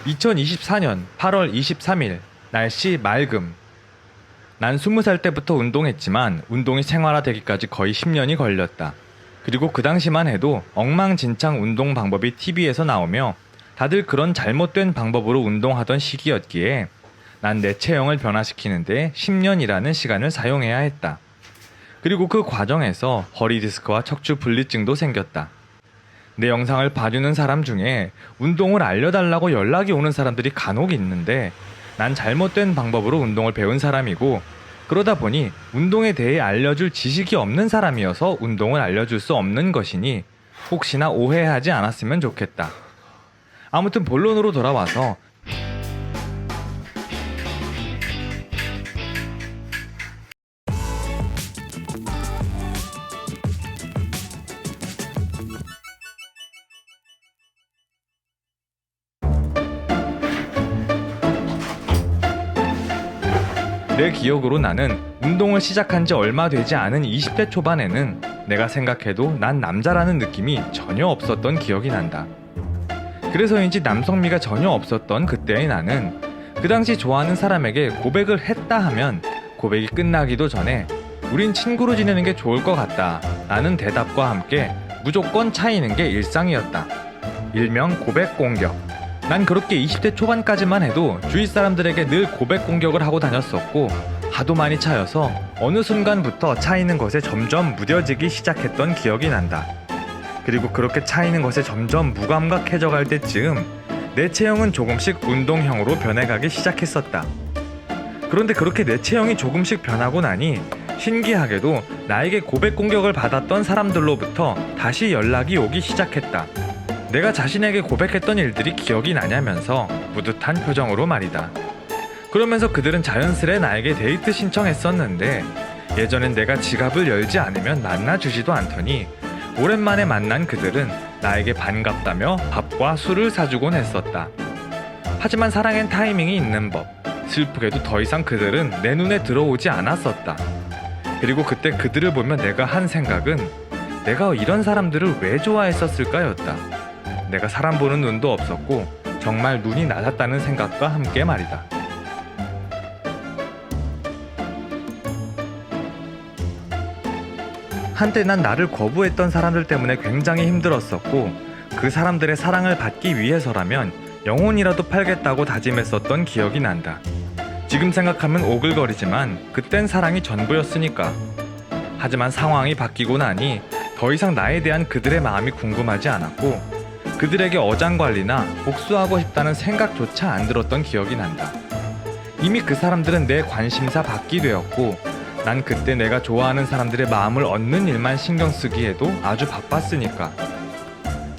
2024년 8월 23일 날씨 맑음. 난 20살 때부터 운동했지만 운동이 생활화되기까지 거의 10년이 걸렸다. 그리고 그 당시만 해도 엉망진창 운동 방법이 TV에서 나오며 다들 그런 잘못된 방법으로 운동하던 시기였기에 난 내 체형을 변화시키는데 10년이라는 시간을 사용해야 했다. 그리고 그 과정에서 허리 디스크와 척추 분리증도 생겼다. 내 영상을 봐주는 사람 중에 운동을 알려달라고 연락이 오는 사람들이 간혹 있는데 난 잘못된 방법으로 운동을 배운 사람이고 그러다 보니 운동에 대해 알려줄 지식이 없는 사람이어서 운동을 알려줄 수 없는 것이니 혹시나 오해하지 않았으면 좋겠다. 아무튼 본론으로 돌아와서 내 기억으로 나는 운동을 시작한 지 얼마 되지 않은 20대 초반에는 내가 생각해도 난 남자라는 느낌이 전혀 없었던 기억이 난다. 그래서인지 남성미가 전혀 없었던 그때의 나는 그 당시 좋아하는 사람에게 고백을 했다 하면 고백이 끝나기도 전에 우린 친구로 지내는 게 좋을 것 같다 라는 대답과 함께 무조건 차이는 게 일상이었다. 일명 고백 공격. 난 그렇게 20대 초반까지만 해도 주위 사람들에게 늘 고백 공격을 하고 다녔었고 하도 많이 차여서 어느 순간부터 차이는 것에 점점 무뎌지기 시작했던 기억이 난다. 그리고 그렇게 차이는 것에 점점 무감각해져 갈 때쯤 내 체형은 조금씩 운동형으로 변해가기 시작했었다. 그런데 그렇게 내 체형이 조금씩 변하고 나니 신기하게도 나에게 고백 공격을 받았던 사람들로부터 다시 연락이 오기 시작했다. 내가 자신에게 고백했던 일들이 기억이 나냐면서 뿌듯한 표정으로 말이다. 그러면서 그들은 자연스레 나에게 데이트 신청했었는데 예전엔 내가 지갑을 열지 않으면 만나주지도 않더니 오랜만에 만난 그들은 나에게 반갑다며 밥과 술을 사주곤 했었다. 하지만 사랑엔 타이밍이 있는 법. 슬프게도 더 이상 그들은 내 눈에 들어오지 않았었다. 그리고 그때 그들을 보며 내가 한 생각은 내가 이런 사람들을 왜 좋아했었을까였다. 내가 사람 보는 눈도 없었고 정말 눈이 낮았다는 생각과 함께 말이다. 한때 난 나를 거부했던 사람들 때문에 굉장히 힘들었었고 그 사람들의 사랑을 받기 위해서라면 영혼이라도 팔겠다고 다짐했었던 기억이 난다. 지금 생각하면 오글거리지만 그땐 사랑이 전부였으니까. 하지만 상황이 바뀌고 나니 더 이상 나에 대한 그들의 마음이 궁금하지 않았고 그들에게 어장관리나 복수하고 싶다는 생각조차 안 들었던 기억이 난다. 이미 그 사람들은 내 관심사 밖이 되었고 난 그때 내가 좋아하는 사람들의 마음을 얻는 일만 신경 쓰기에도 아주 바빴으니까.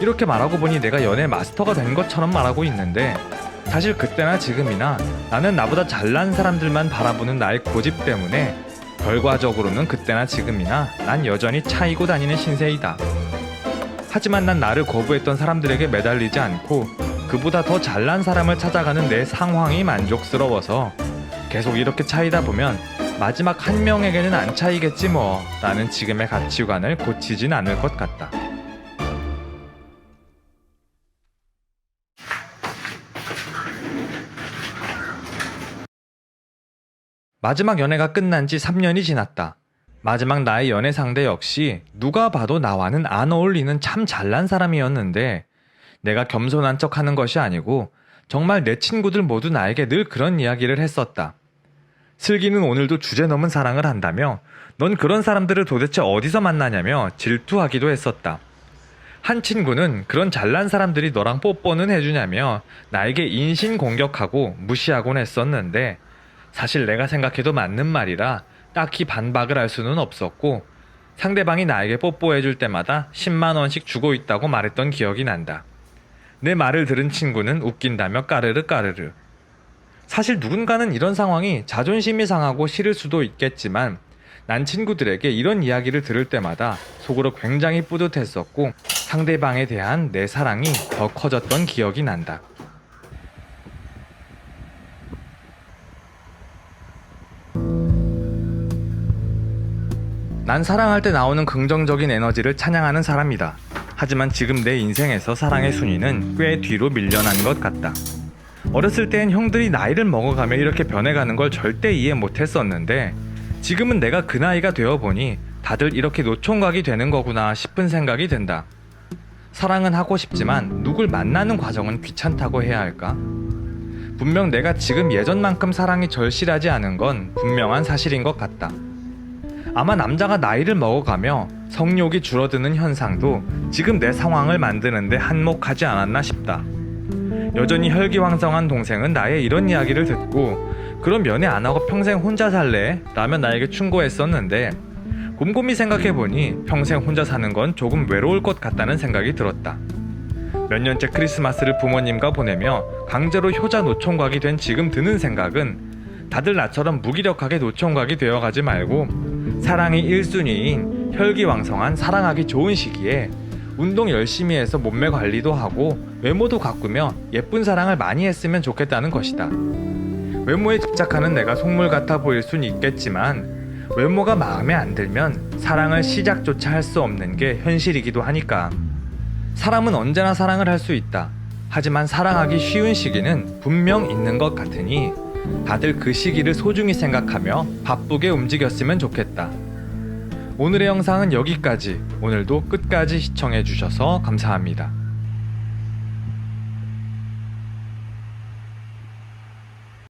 이렇게 말하고 보니 내가 연애 마스터가 된 것처럼 말하고 있는데 사실 그때나 지금이나 나는 나보다 잘난 사람들만 바라보는 나의 고집 때문에 결과적으로는 그때나 지금이나 난 여전히 차이고 다니는 신세이다. 하지만 난 나를 거부했던 사람들에게 매달리지 않고 그보다 더 잘난 사람을 찾아가는 내 상황이 만족스러워서 계속 이렇게 차이다 보면 마지막 한 명에게는 안 차이겠지 뭐 라는 지금의 가치관을 고치진 않을 것 같다. 마지막 연애가 끝난 지 3년이 지났다. 마지막 나의 연애 상대 역시 누가 봐도 나와는 안 어울리는 참 잘난 사람이었는데 내가 겸손한 척 하는 것이 아니고 정말 내 친구들 모두 나에게 늘 그런 이야기를 했었다. 슬기는 오늘도 주제 넘은 사랑을 한다며 넌 그런 사람들을 도대체 어디서 만나냐며 질투하기도 했었다. 한 친구는 그런 잘난 사람들이 너랑 뽀뽀는 해주냐며 나에게 인신공격하고 무시하곤 했었는데 사실 내가 생각해도 맞는 말이라 딱히 반박을 할 수는 없었고 상대방이 나에게 뽀뽀해줄 때마다 10만 원씩 주고 있다고 말했던 기억이 난다. 내 말을 들은 친구는 웃긴다며 까르르 까르르. 사실 누군가는 이런 상황이 자존심이 상하고 싫을 수도 있겠지만 난 친구들에게 이런 이야기를 들을 때마다 속으로 굉장히 뿌듯했었고 상대방에 대한 내 사랑이 더 커졌던 기억이 난다. 난 사랑할 때 나오는 긍정적인 에너지를 찬양하는 사람이다. 하지만 지금 내 인생에서 사랑의 순위는 꽤 뒤로 밀려난 것 같다. 어렸을 땐 형들이 나이를 먹어가며 이렇게 변해가는 걸 절대 이해 못했었는데 지금은 내가 그 나이가 되어보니 다들 이렇게 노총각이 되는 거구나 싶은 생각이 든다. 사랑은 하고 싶지만 누굴 만나는 과정은 귀찮다고 해야 할까? 분명 내가 지금 예전만큼 사랑이 절실하지 않은 건 분명한 사실인 것 같다. 아마 남자가 나이를 먹어가며 성욕이 줄어드는 현상도 지금 내 상황을 만드는데 한몫하지 않았나 싶다. 여전히 혈기왕성한 동생은 나의 이런 이야기를 듣고 그럼 연애 안 하고 평생 혼자 살래? 라며 나에게 충고했었는데 곰곰이 생각해보니 평생 혼자 사는 건 조금 외로울 것 같다는 생각이 들었다. 몇 년째 크리스마스를 부모님과 보내며 강제로 효자 노총각이 된 지금 드는 생각은 다들 나처럼 무기력하게 노총각이 되어가지 말고 사랑이 1순위인 혈기왕성한 사랑하기 좋은 시기에 운동 열심히 해서 몸매 관리도 하고 외모도 가꾸며 예쁜 사랑을 많이 했으면 좋겠다는 것이다. 외모에 집착하는 내가 속물 같아 보일 순 있겠지만 외모가 마음에 안 들면 사랑을 시작조차 할 수 없는 게 현실이기도 하니까. 사람은 언제나 사랑을 할 수 있다. 하지만 사랑하기 쉬운 시기는 분명 있는 것 같으니 다들 그 시기를 소중히 생각하며 바쁘게 움직였으면 좋겠다. 오늘의 영상은 여기까지. 오늘도 끝까지 시청해주셔서 감사합니다.